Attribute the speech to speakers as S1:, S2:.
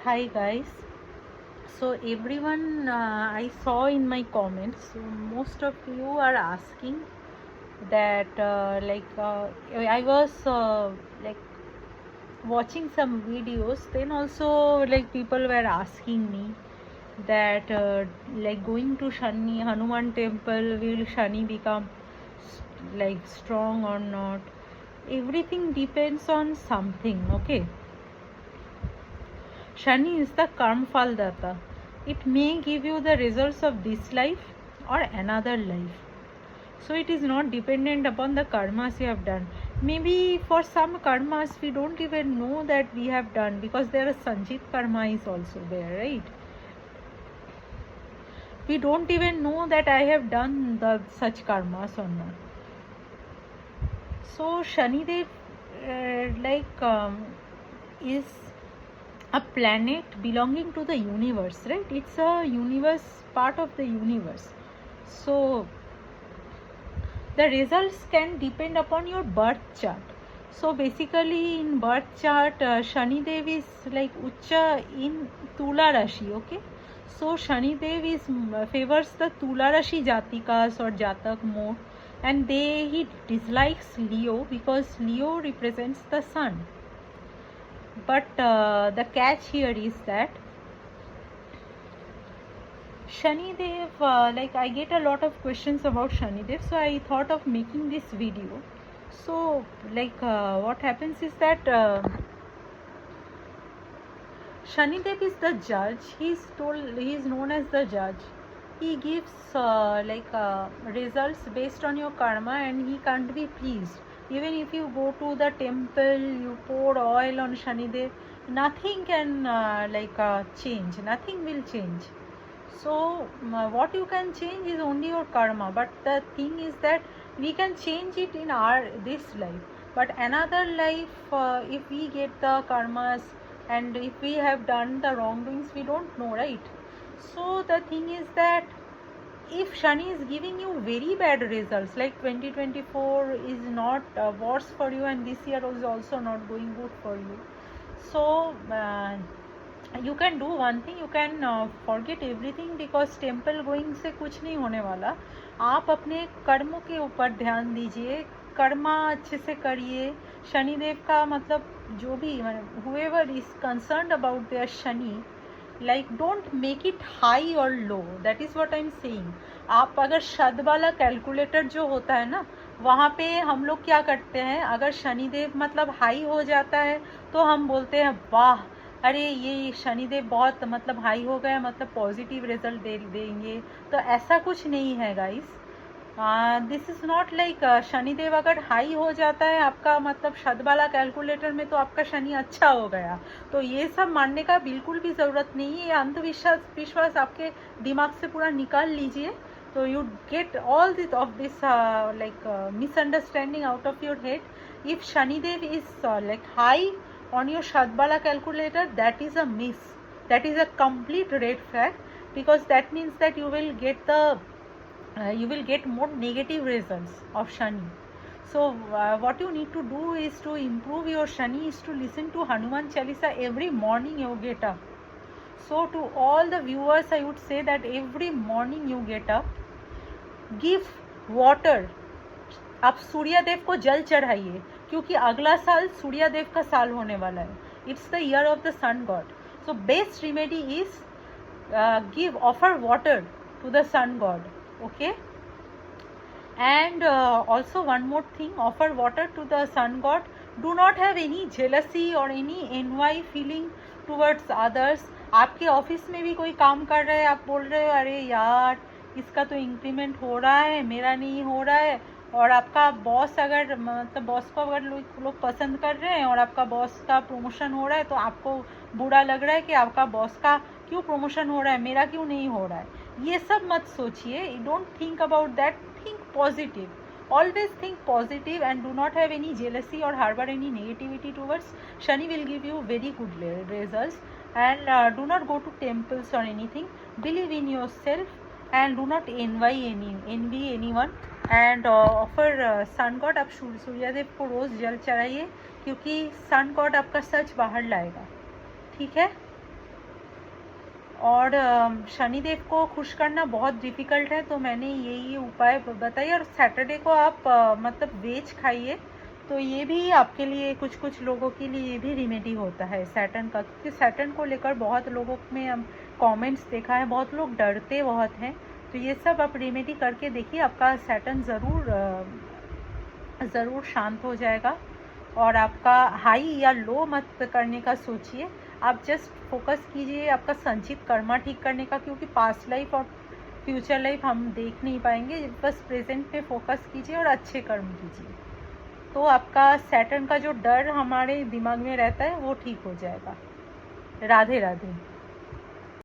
S1: Hi guys. So everyone, I saw in my comments, so most of you are asking that I was like watching some videos. Then also like people were asking me that like going to Shani Hanuman temple, will Shani become like strong or not? Everything depends on something. Okay. Shani is the karma fal data. It may give you the results of this life or another life. So it is not dependent upon the karmas you have done. Maybe for some karmas we don't even know that we have done, because there is Sanjit karma is also there, right? We don't even know that I have done the such karmas or not. So Shanidev is a planet belonging to the universe, right? It's a universe, part of the universe. So the results can depend upon your birth chart. So basically in birth chart, Shani Dev is like Ucha in Tula Rashi, okay? So Shani Dev is favors the Tula Rashi Jatikas or Jatak more, and he dislikes Leo because Leo represents the sun. But the catch here is that Shani Dev, I get a lot of questions about Shani Dev, so I thought of making this video. So what happens is that Shani Dev is the judge. He is known as the judge. He gives results based on your karma, and he can't be pleased. Even if you go to the temple, you pour oil on Shani Dev, nothing can change. Nothing will change. So what you can change is only your karma. But the thing is that we can change it in this life. But another life, if we get the karmas and if we have done the wrongdoings, we don't know, right? So the thing is that if Shani is giving you very bad results, like 2024 is not worse for you, and this year is also not going good for you. So you can do one thing, you can forget everything, because temple going से कुछ नहीं होने वाला. आप अपने कर्मों के ऊपर ध्यान दीजिए, कर्मा अच्छे से करिए. शनिदेव का मतलब जो भी whoever is concerned about their Shani, like don't make it high or low. that is what I'm saying. आप अगर शद वाला कैलकुलेटर जो होता है ना, वहाँ पे हम लोग क्या करते हैं, अगर शनिदेव मतलब हाई हो जाता है तो हम बोलते हैं वाह, अरे ये शनिदेव बहुत मतलब हाई हो गया, मतलब पॉजिटिव रिजल्ट देंगे. तो ऐसा कुछ नहीं है guys. This is not like Shanidev अगर हाई हो जाता है आपका मतलब शद वाला कैलकुलेटर में, तो आपका शनि अच्छा हो गया. तो ये सब मानने का बिल्कुल भी ज़रूरत नहीं है. ये अंधविश्वास आपके दिमाग से पूरा निकाल लीजिए. तो you get all this misunderstanding out of your head. If Shanidev is high on your Shadbala calculator, that is a miss. That is a complete red flag, because that means that you will get more negative results of Shani. So what you need to do is to improve your Shani is to listen to Hanuman Chalisa every morning you get up. So to all the viewers I would say that every morning you get up, give water. आप सूर्यदेव को जल चढ़ाइए, क्योंकि अगला साल सूर्यदेव का साल होने वाला है. It's the year of the sun god. So best remedy is give offer water to the sun god. Okay. And also one more thing, offer water to the sun god. Do not have any jealousy और any envy feeling towards others. आपके office में भी कोई काम कर रहे हैं, आप बोल रहे हो अरे यार इसका तो इंक्रीमेंट हो रहा है, मेरा नहीं हो रहा है. और आपका बॉस अगर मतलब बॉस को अगर लोग पसंद कर रहे हैं और आपका बॉस का प्रमोशन हो रहा है, तो आपको बुरा लग रहा है कि आपका बॉस का क्यों प्रमोशन हो रहा है, मेरा क्यों नहीं हो रहा है. ये सब मत सोचिए. Don't think about that. Think positive. Always think positive and do not have any jealousy or harbor any negativity towards. Shani will give you very good results. And do not go to temples or anything. Believe in yourself and do not envy anyone. And offer sun god. आप सूर्यदेव को रोज़ जल चढ़ाइए, क्योंकि sun god आपका सच बाहर लाएगा. ठीक है. और शनिदेव को खुश करना बहुत डिफ़िकल्ट है, तो मैंने यही उपाय बताई। और सैटरडे को आप मतलब वेज खाइए, तो ये भी आपके लिए, कुछ कुछ लोगों के लिए ये भी रेमेडी होता है सैटर्न का, क्योंकि सैटर्न को लेकर बहुत लोगों में हम कमेंट्स देखा है, बहुत लोग डरते बहुत हैं। तो ये सब आप रेमेडी करके देखिए, आपका सैटर्न ज़रूर शांत हो जाएगा। और आपका हाई या लो मत करने का सोचिए, आप जस्ट फोकस कीजिए आपका संचित कर्मा ठीक करने का, क्योंकि पास्ट लाइफ और फ्यूचर लाइफ हम देख नहीं पाएंगे। बस प्रेजेंट पे फोकस कीजिए और अच्छे कर्म कीजिए, तो आपका सैटर्न का जो डर हमारे दिमाग में रहता है वो ठीक हो जाएगा। राधे राधे।